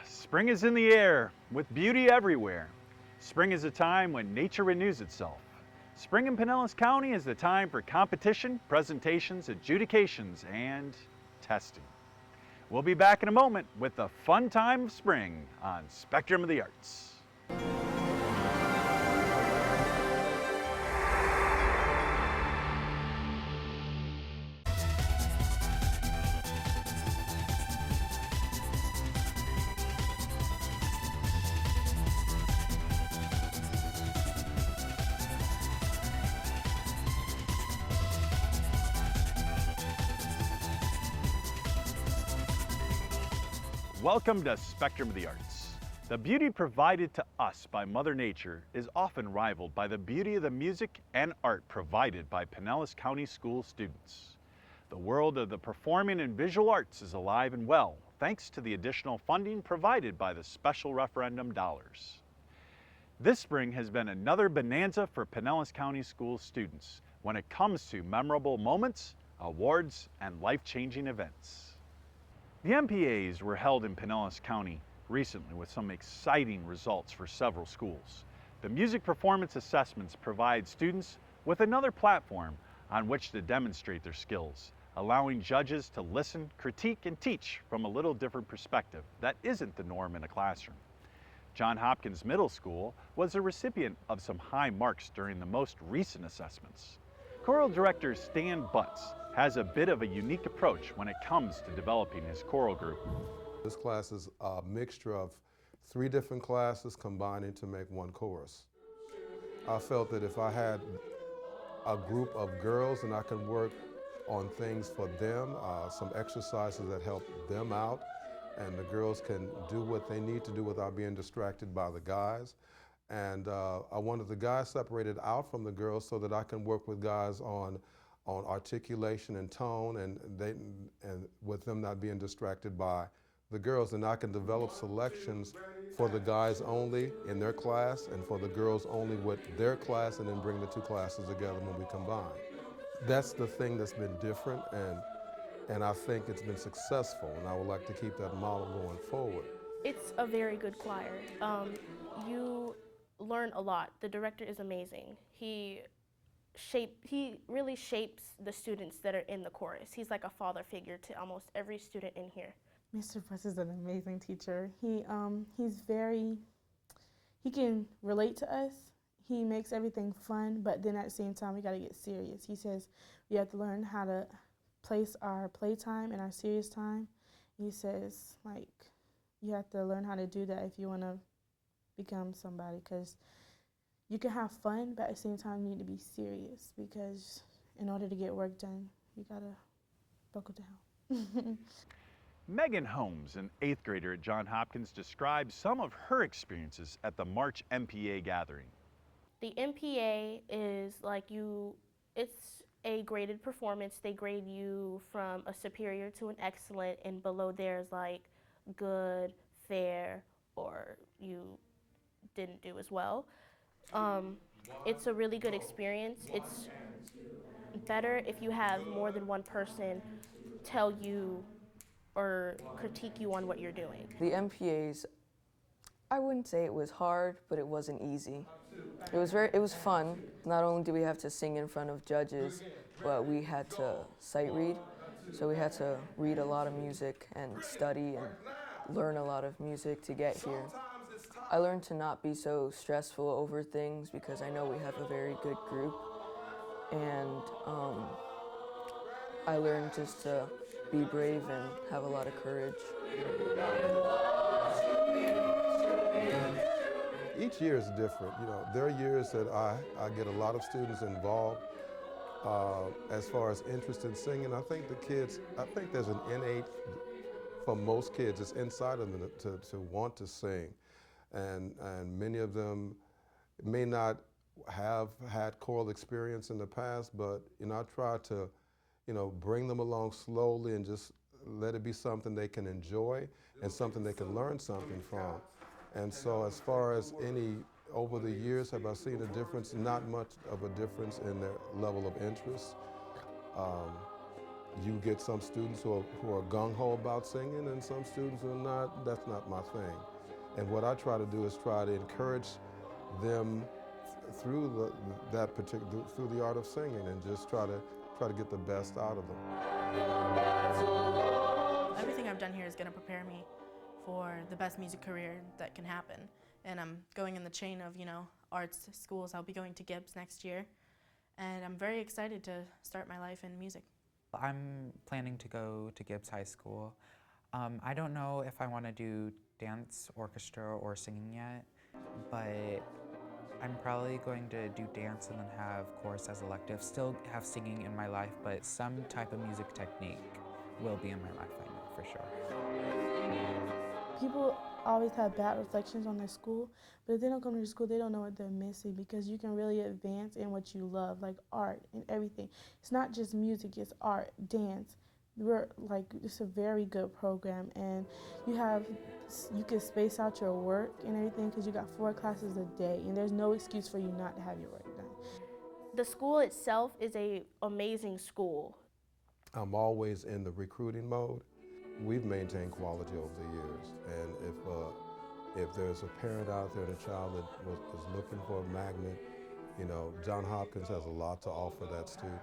Spring is in the air with beauty everywhere. Spring is a time when nature renews itself. Spring in Pinellas County is the time for competition, presentations, adjudications, and testing. We'll be back in a moment with the fun time of spring on Spectrum of the Arts. Welcome to Spectrum of the Arts. The beauty provided to us by Mother Nature is often rivaled by the beauty of the music and art provided by Pinellas County School students. The world of the performing and visual arts is alive and well, thanks to the additional funding provided by the special referendum dollars. This spring has been another bonanza for Pinellas County School students when it comes to memorable moments, awards, and life-changing events. The MPAs were held in Pinellas County recently with some exciting results for several schools. The music performance assessments provide students with another platform on which to demonstrate their skills, allowing judges to listen, critique, and teach from a little different perspective that isn't the norm in a classroom. John Hopkins Middle School was a recipient of some high marks during the most recent assessments. Choral director Stan Butts has a bit of a unique approach when it comes to developing his choral group. This class is a mixture of 3 different classes combining to make one chorus. I felt that if I had a group of girls and I can work on things for them, some exercises that help them out, and the girls can do what they need to do without being distracted by the guys. And I wanted the guys separated out from the girls so that I can work with guys on articulation and tone, and with them not being distracted by the girls. And I can develop selections for the guys only in their class and for the girls only with their class, and then bring the 2 classes together when we combine. That's the thing that's been different, and I think it's been successful, and I would like to keep that model going forward. It's a very good choir. You learn a lot. The director is amazing. He really shapes the students that are in the chorus. He's like a father figure to almost every student in here. Mr. Buss is an amazing teacher. He can relate to us. He makes everything fun, but then at the same time, we gotta get serious. He says we have to learn how to place our playtime and our serious time. He says, like, you have to learn how to do that if you wanna become somebody, because you can have fun, but at the same time, you need to be serious, because in order to get work done, you gotta buckle down. Megan Holmes, an 8th grader at John Hopkins, describes some of her experiences at the March MPA gathering. The MPA is it's a graded performance. They grade you from a superior to an excellent, and below there's like good, fair, or you didn't do as well. It's a really good experience. It's better if you have more than one person tell you or critique you on what you're doing. The MPAs, I wouldn't say it was hard, but it wasn't easy. It was fun. Not only did we have to sing in front of judges, but we had to sight read. So we had to read a lot of music and study and learn a lot of music to get here. I learned to not be so stressful over things because I know we have a very good group. And I learned just to be brave and have a lot of courage. Each year is different. You know, there are years that I get a lot of students involved as far as interest in singing. I think there's an innate, for most kids, it's inside of them to want to sing. And many of them may not have had choral experience in the past, but I try to bring them along slowly and just let it be something they can enjoy and something they can learn something from. And so as far as over the years, have I seen a difference? Not much of a difference in their level of interest. You get some students who are gung-ho about singing and some students who are not. That's not my thing. And what I try to do is try to encourage them through through the art of singing, and just try to get the best out of them. Everything I've done here is going to prepare me for the best music career that can happen. And I'm going in the chain of, arts schools. I'll be going to Gibbs next year. And I'm very excited to start my life in music. I'm planning to go to Gibbs High School. I don't know if I want to do dance, orchestra, or singing yet, but I'm probably going to do dance and then have chorus as elective. Still have singing in my life, but some type of music technique will be in my life, I know for sure. People always have bad reflections on their school, but if they don't come to the school, they don't know what they're missing, because you can really advance in what you love, like art and everything. It's not just music, it's art, dance. It's a very good program, and you can space out your work and everything, because you got 4 classes a day, and there's no excuse for you not to have your work done. The school itself is an amazing school. I'm always in the recruiting mode. We've maintained quality over the years, and if there's a parent out there and a child that is looking for a magnet, John Hopkins has a lot to offer that student.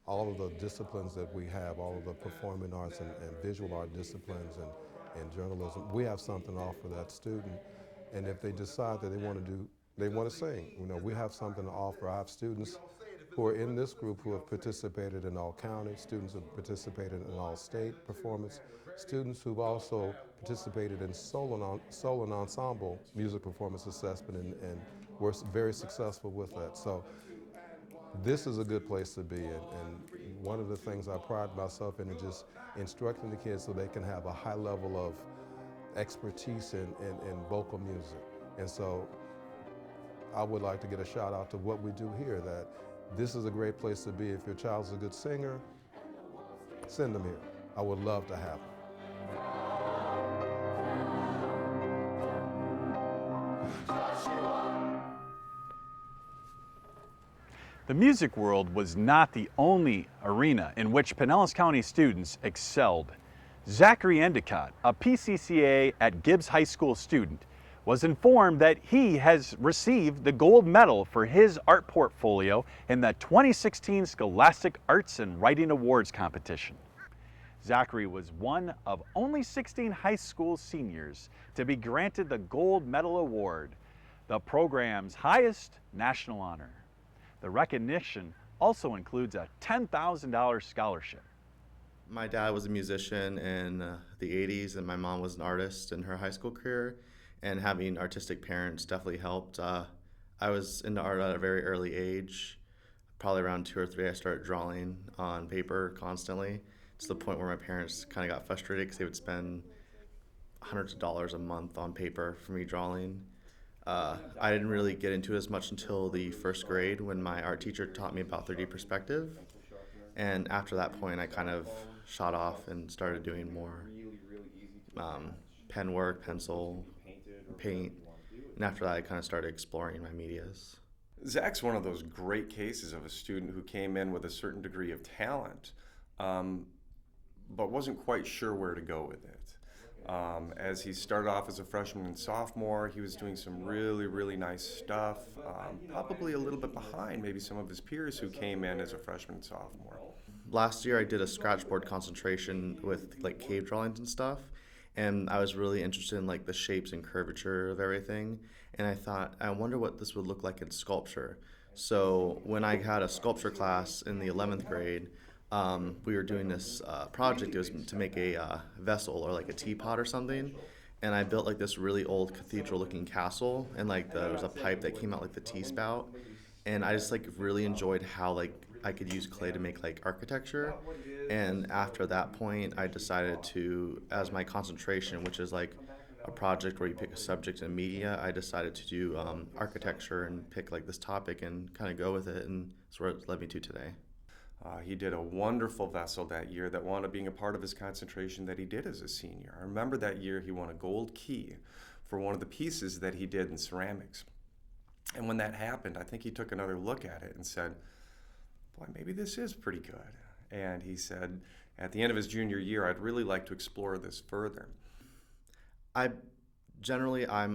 All of the disciplines that we have, all of the performing arts and visual art disciplines and journalism, we have something to offer that student. And if they decide that they want to sing, we have something to offer. I have students who are in this group who have participated in all county, students who have participated in all state performance, students who've also participated in solo and ensemble music performance assessment, and were very successful with that. So this is a good place to be, and one of the things I pride myself in is just instructing the kids so they can have a high level of expertise in vocal music. And so I would like to get a shout out to what we do here, that this is a great place to be. If your child's a good singer, send them here. I would love to have them. The music world was not the only arena in which Pinellas County students excelled. Zachary Endicott, a PCCA at Gibbs High School student, was informed that he has received the gold medal for his art portfolio in the 2016 Scholastic Arts and Writing Awards competition. Zachary was one of only 16 high school seniors to be granted the Gold Medal Award, the program's highest national honor. The recognition also includes a $10,000 scholarship. My dad was a musician in the 80s, and my mom was an artist in her high school career, and having artistic parents definitely helped. I was into art at a very early age. Probably around 2 or 3, I started drawing on paper constantly, to the point where my parents kind of got frustrated because they would spend hundreds of dollars a month on paper for me drawing. I didn't really get into it as much until the 1st grade, when my art teacher taught me about 3D perspective. And after that point, I kind of shot off and started doing more pen work, pencil, paint. And after that, I kind of started exploring my medias. Zach's one of those great cases of a student who came in with a certain degree of talent, but wasn't quite sure where to go with it. As he started off as a freshman and sophomore, he was doing some really, really nice stuff, probably a little bit behind maybe some of his peers who came in as a freshman and sophomore. Last year, I did a scratchboard concentration with like cave drawings and stuff, and I was really interested in like the shapes and curvature of everything, and I thought, I wonder what this would look like in sculpture. So when I had a sculpture class in the 11th grade, we were doing this project. It was to make a vessel or like a teapot or something, and I built like this really old cathedral-looking castle, and like there was a pipe that came out like the T-spout, and I just like really enjoyed how like I could use clay to make like architecture. And after that point, I decided to, as my concentration, which is like a project where you pick a subject and media, I decided to do architecture and pick like this topic and kind of go with it, and that's where it led me to today. He did a wonderful vessel that year that wound up being a part of his concentration that he did as a senior. I remember that year he won a gold key for one of the pieces that he did in ceramics. And when that happened, I think he took another look at it and said, boy, maybe this is pretty good. And he said, at the end of his junior year, I'd really like to explore this further. I'm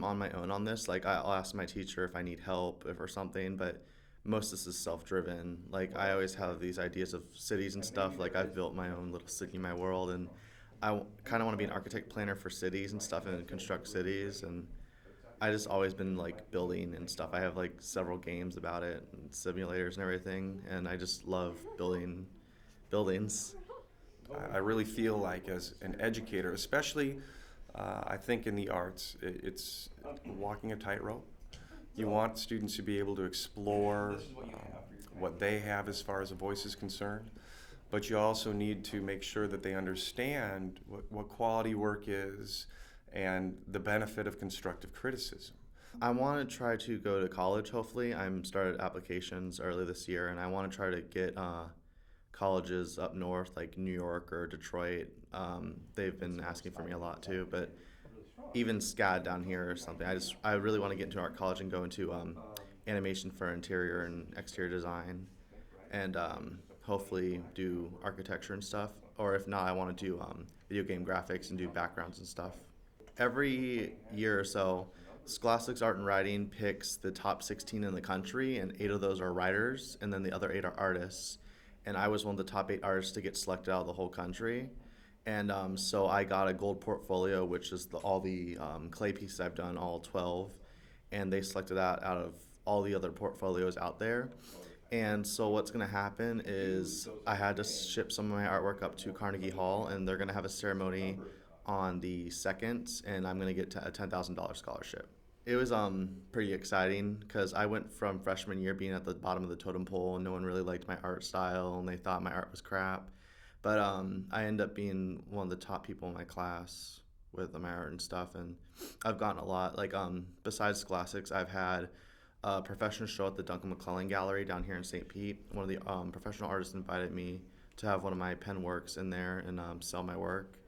on my own on this. Like, I'll ask my teacher if I need help or something, but most of this is self-driven. Like, I always have these ideas of cities and stuff. Like, I've built my own little city in my world, and I kind of want to be an architect planner for cities and stuff and construct cities. And I just always been like building and stuff. I have like several games about it and simulators and everything, and I just love building buildings. I really feel like as an educator, especially I think in the arts, it's walking a tightrope. You want students to be able to explore what they have as far as a voice is concerned, but you also need to make sure that they understand what quality work is and the benefit of constructive criticism. I want to try to go to college, hopefully. I'm started applications early this year, and I want to try to get colleges up north, like New York or Detroit. They've been asking for me a lot too, but even SCAD down here or something. I really want to get into art college and go into animation for interior and exterior design, and hopefully do architecture and stuff. Or if not, I want to do video game graphics and do backgrounds and stuff. Every year or so, Scholastics Art and Writing picks the top 16 in the country, and 8 of those are writers, and then the other 8 are artists. And I was one of the top 8 artists to get selected out of the whole country. And so I got a gold portfolio, which is all the clay pieces I've done, all 12. And they selected that out of all the other portfolios out there. And so what's going to happen is I had to ship some of my artwork up to Carnegie Hall, and they're going to have a ceremony on the 2nd, and I'm going to get a $10,000 scholarship. It was pretty exciting because I went from freshman year being at the bottom of the totem pole, and no one really liked my art style, and they thought my art was crap. But I ended up being one of the top people in my class with my art and stuff, and I've gotten a lot. Like, besides Scholastics, I've had a professional show at the Duncan McClellan Gallery down here in St. Pete. One of the professional artists invited me to have one of my pen works in there and sell my work.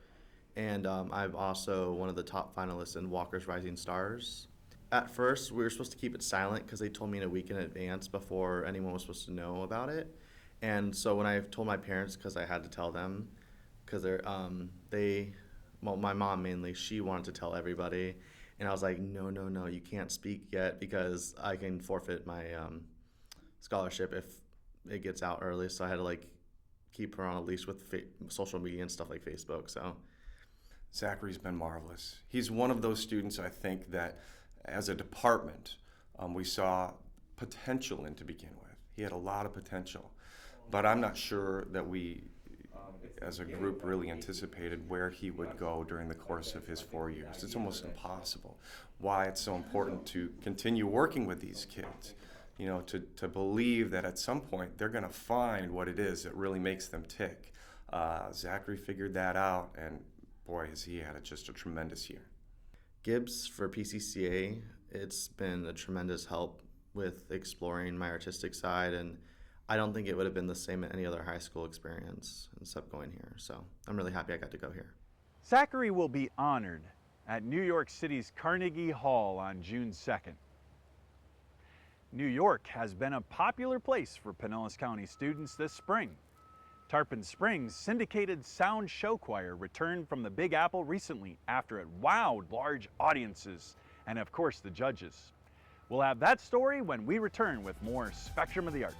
And I'm also one of the top finalists in Walker's Rising Stars. At first, we were supposed to keep it silent because they told me in a week in advance before anyone was supposed to know about it. And so when I told my parents, because I had to tell them, because my mom mainly, she wanted to tell everybody. And I was like, no, you can't speak yet because I can forfeit my scholarship if it gets out early. So I had to like keep her on a leash with social media and stuff like Facebook. So Zachary's been marvelous. He's one of those students, I think, that as a department, we saw potential in to begin with. He had a lot of potential, but I'm not sure that we, as a group, really anticipated where he would go during the course of his 4 years. It's almost impossible. Why it's so important to continue working with these kids, you know, to believe that at some point they're going to find what it is that really makes them tick. Zachary figured that out, and boy, has he had just a tremendous year. Gibbs for PCCA, it's been a tremendous help with exploring my artistic side, and I don't think it would have been the same at any other high school experience except going here. So I'm really happy I got to go here. Zachary will be honored at New York City's Carnegie Hall on June 2nd. New York has been a popular place for Pinellas County students this spring. Tarpon Springs' Syndicated Sound Show Choir returned from the Big Apple recently after it wowed large audiences and, of course, the judges. We'll have that story when we return with more Spectrum of the Arts.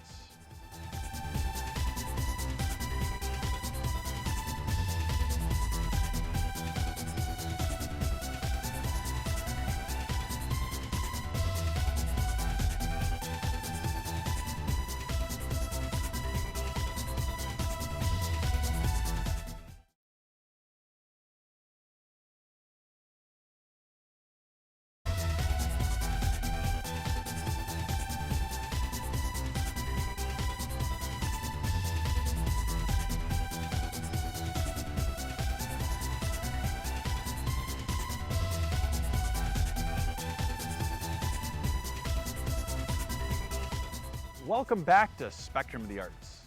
Welcome back to Spectrum of the Arts.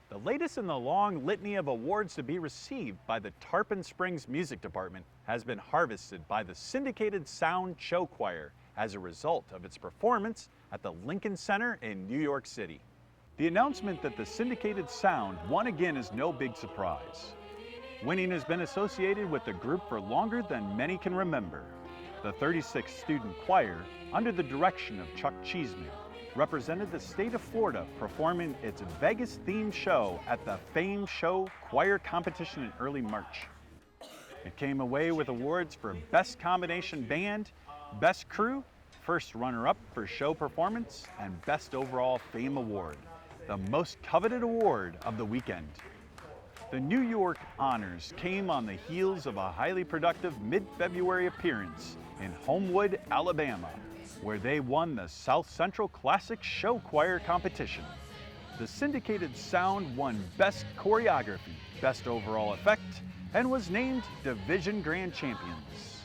The latest in the long litany of awards to be received by the Tarpon Springs Music Department has been harvested by the Syndicated Sound Show Choir as a result of its performance at the Lincoln Center in New York City. The announcement that the Syndicated sound won again is no big surprise. Winning has been associated with the group for longer than many can remember. The 36th student choir, under the direction of Chuck Cheeseman, represented the state of Florida performing its Vegas-themed show at the Fame Show Choir Competition in early March. It came away with awards for Best Combination Band, Best Crew, First Runner-Up for Show Performance, and Best Overall Fame Award, the most coveted award of the weekend. The New York honors came on the heels of a highly productive mid-February appearance in Homewood, Alabama, where they won the South Central Classic Show Choir Competition. The Syndicated sound won Best Choreography, Best Overall Effect, and was named Division Grand Champions.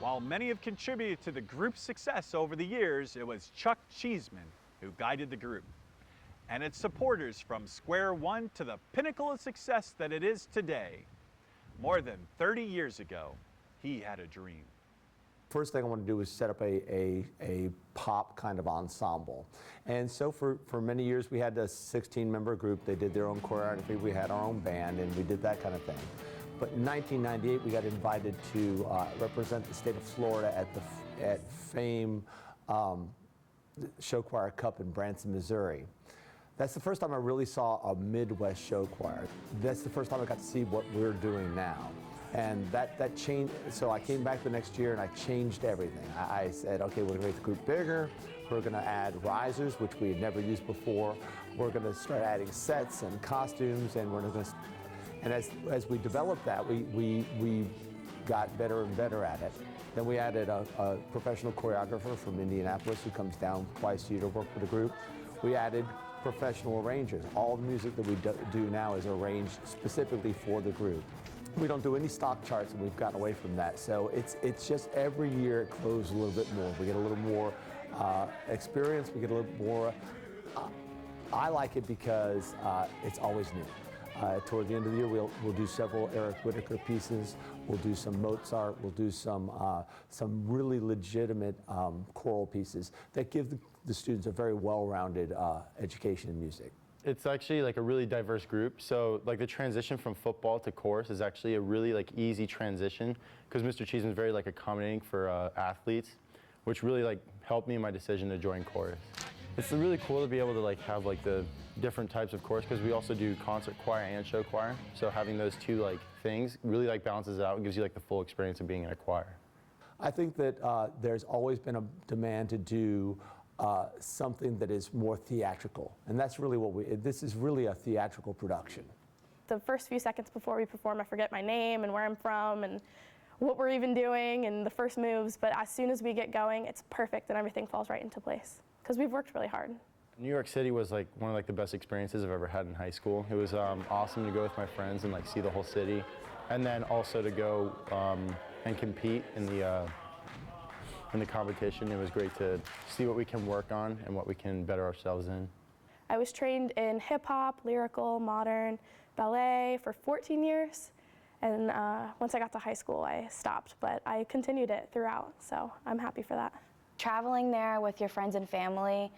While many have contributed to the group's success over the years, it was Chuck Cheeseman who guided the group, and its supporters from square one to the pinnacle of success that it is today. More than 30 years ago, he had a dream. First thing I wanted to do was set up a pop kind of ensemble. And so for many years we had a 16-member group. They did their own choreography, we had our own band, and we did that kind of thing. But in 1998 we got invited to represent the state of Florida at Fame Show Choir Cup in Branson, Missouri. That's the first time I really saw a Midwest show choir. That's the first time I got to see what we're doing now. And that changed, so I came back the next year and I changed everything. I said, okay, we're gonna make the group bigger, we're gonna add risers, which we had never used before, we're gonna start adding sets and costumes, and and as we developed that, we got better and better at it. Then we added a professional choreographer from Indianapolis who comes down twice a year to work with the group. We added professional arrangers. All the music that we do now is arranged specifically for the group. We don't do any stock charts, and we've gotten away from that. So it's just every year it grows a little bit more. We get a little more experience, we get a little more, I like it because it's always new. Toward the end of the year, we'll do several Eric Whitacre pieces. We'll do some Mozart. We'll do some really legitimate choral pieces that give the students a very well-rounded education in music. It's actually like a really diverse group. So like the transition from football to chorus is actually a really like easy transition because Mr. Cheeseman's very like accommodating for athletes, which really like helped me in my decision to join chorus. It's really cool to be able to like have like the different types of chorus because we also do concert choir and show choir. So having those two like things really like balances it out and gives you like the full experience of being in a choir. I think that there's always been a demand to do something that is more theatrical, and that's really this is really a theatrical production. The first few seconds before we perform, I forget my name and where I'm from and what we're even doing and the first moves, but as soon as we get going, it's perfect and everything falls right into place because we've worked really hard. New York City was like one of like the best experiences I've ever had in high school. It was awesome to go with my friends and like see the whole city, and then also to go and compete in the competition. It was great to see what we can work on and what we can better ourselves in. I was trained in hip hop, lyrical, modern, ballet for 14 years, and once I got to high school I stopped, but I continued it throughout, so I'm happy for that. Traveling there with your friends and family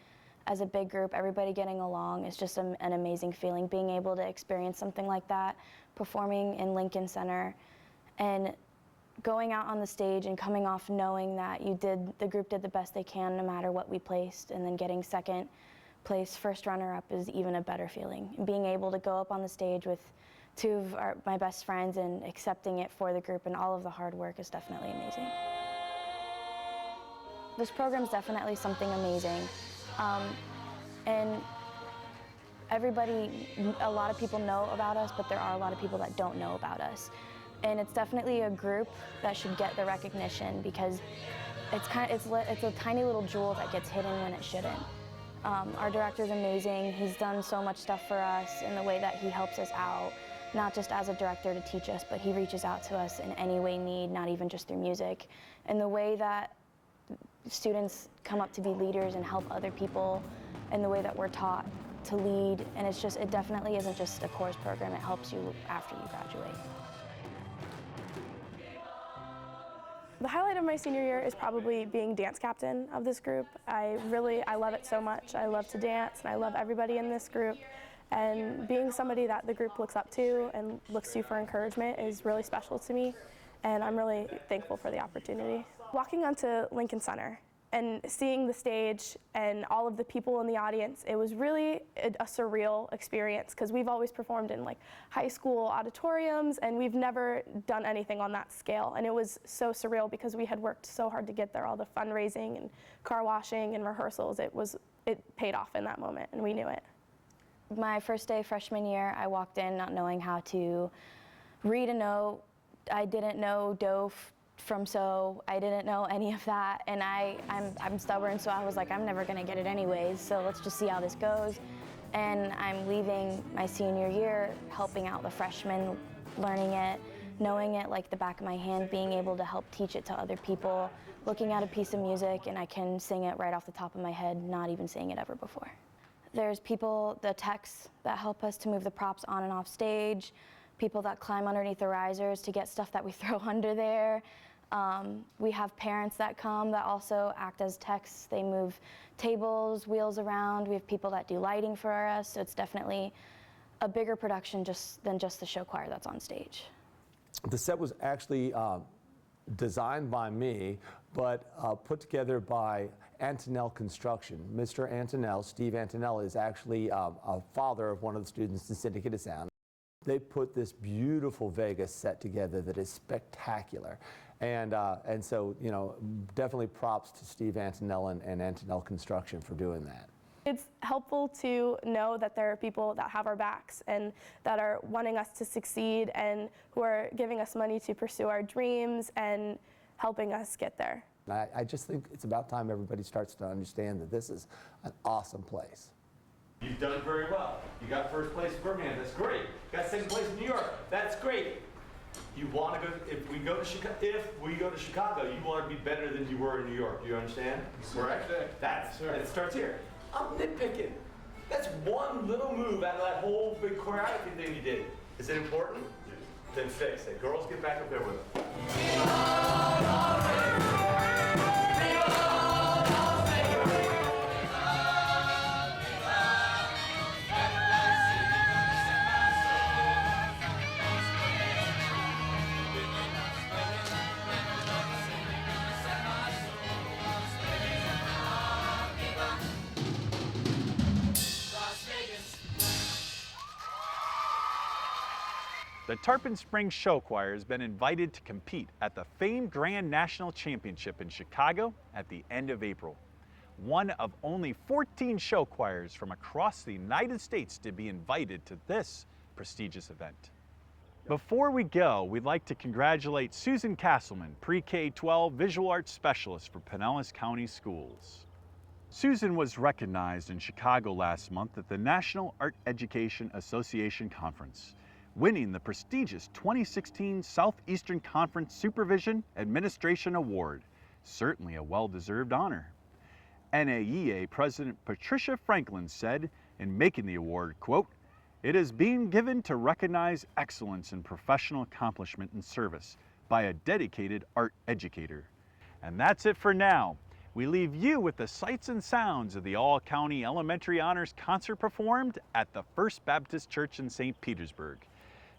as a big group, everybody getting along is just an amazing feeling. Being able to experience something like that, performing in Lincoln Center, and going out on the stage and coming off knowing that the group did the best they can no matter what we placed, and then getting second place, first runner-up is even a better feeling. And being able to go up on the stage with two of my best friends and accepting it for the group and all of the hard work is definitely amazing. This program's definitely something amazing. And a lot of people know about us, but there are a lot of people that don't know about us. And it's definitely a group that should get the recognition because it's a tiny little jewel that gets hidden when it shouldn't. Our director's amazing. He's done so much stuff for us in the way that he helps us out, not just as a director to teach us, but he reaches out to us in any way need, not even just through music. And the way that students come up to be leaders and help other people, and the way that we're taught to lead, and it definitely isn't just a chorus program, it helps you after you graduate. The highlight of my senior year is probably being dance captain of this group. I love it so much. I love to dance, and I love everybody in this group. And being somebody that the group looks up to and looks to for encouragement is really special to me, and I'm really thankful for the opportunity. Walking onto Lincoln Center and seeing the stage and all of the people in the audience, it was really a surreal experience, because we've always performed in like high school auditoriums, and we've never done anything on that scale. And it was so surreal because we had worked so hard to get there, all the fundraising and car washing and rehearsals. It paid off in that moment, and we knew it. My first day freshman year, I walked in not knowing how to read a note. I didn't know do from so. I didn't know any of that, and I'm stubborn, so I was like, I'm never gonna get it anyways, so let's just see how this goes. And I'm leaving my senior year helping out the freshmen, learning it, knowing it like the back of my hand, being able to help teach it to other people, looking at a piece of music and I can sing it right off the top of my head, not even seeing it ever before. There's people, the techs, that help us to move the props on and off stage, people that climb underneath the risers to get stuff that we throw under there. We have parents that come that also act as techs. They move tables, wheels around. We have people that do lighting for us, so it's definitely a bigger production than just the show choir that's on stage. The set was actually designed by me, but put together by Antonell Construction. Mr. Antonell, Steve Antonell, is actually a father of one of the students in Syndicated Sound. They put this beautiful Vegas set together that is spectacular. And so, you know, definitely props to Steve Antonell and Antonell Construction for doing that. It's helpful to know that there are people that have our backs and that are wanting us to succeed and who are giving us money to pursue our dreams and helping us get there. I just think it's about time everybody starts to understand that this is an awesome place. You've done very well. You got first place in Birmingham. That's great. You got second place in New York. That's great. You want to go, if we go to Chicago, you want to be better than you were in New York. Do you understand? Correct? It starts here. I'm nitpicking. That's one little move out of that whole big choreography thing you did. Is it important? Then fix it. Girls, get back up there with it. The Tarpon Springs Show Choir has been invited to compete at the famed Grand National Championship in Chicago at the end of April. One of only 14 show choirs from across the United States to be invited to this prestigious event. Before we go, we'd like to congratulate Susan Castleman, Pre-K-12 Visual Arts Specialist for Pinellas County Schools. Susan was recognized in Chicago last month at the National Art Education Association Conference, winning the prestigious 2016 Southeastern Conference Supervision Administration Award, certainly a well-deserved honor. NAEA President Patricia Franklin said in making the award, quote, "It is being given to recognize excellence in professional accomplishment and service by a dedicated art educator." And that's it for now. We leave you with the sights and sounds of the All-County Elementary Honors Concert performed at the First Baptist Church in St. Petersburg.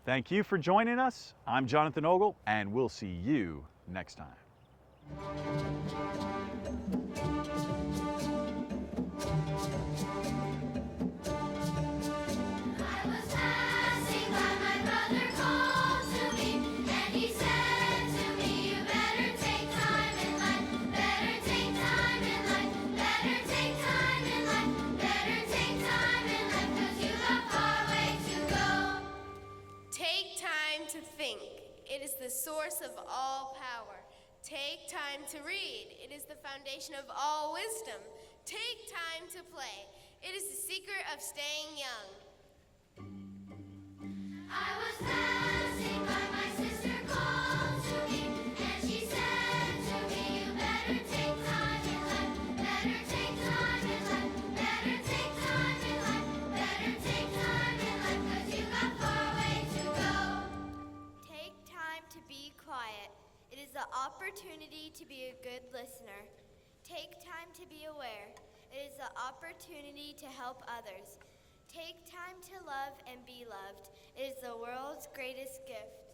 Thank you for joining us. I'm Jonathan Ogle, and we'll see you next time. The source of all power. Take time to read. It is the foundation of all wisdom. Take time to play. It is the secret of staying young. I was passing by, my sister called to me, and she said to me, you better take time in life, better take time in life, better take time in life, better take time in life, 'cause you got far way to go. Take time to be quiet. It is the opportunity to be a good listener. Take time to be aware. It is the opportunity to help others. Take time to love and be loved. It is the world's greatest gift.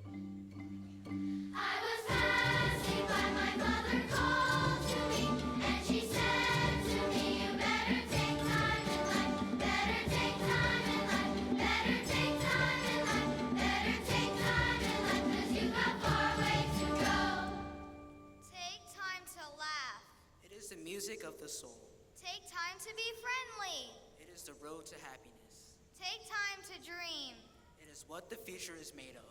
I was passing by, my mother called to me, and she said to me, you better take time in life, better take time in life, better take time in life, better take time in life, 'cause you've got far ways to go. Take time to laugh. It is the music of the soul. Take time to be friendly. It is the road to happiness. Take time to dream. It is what the future is made of.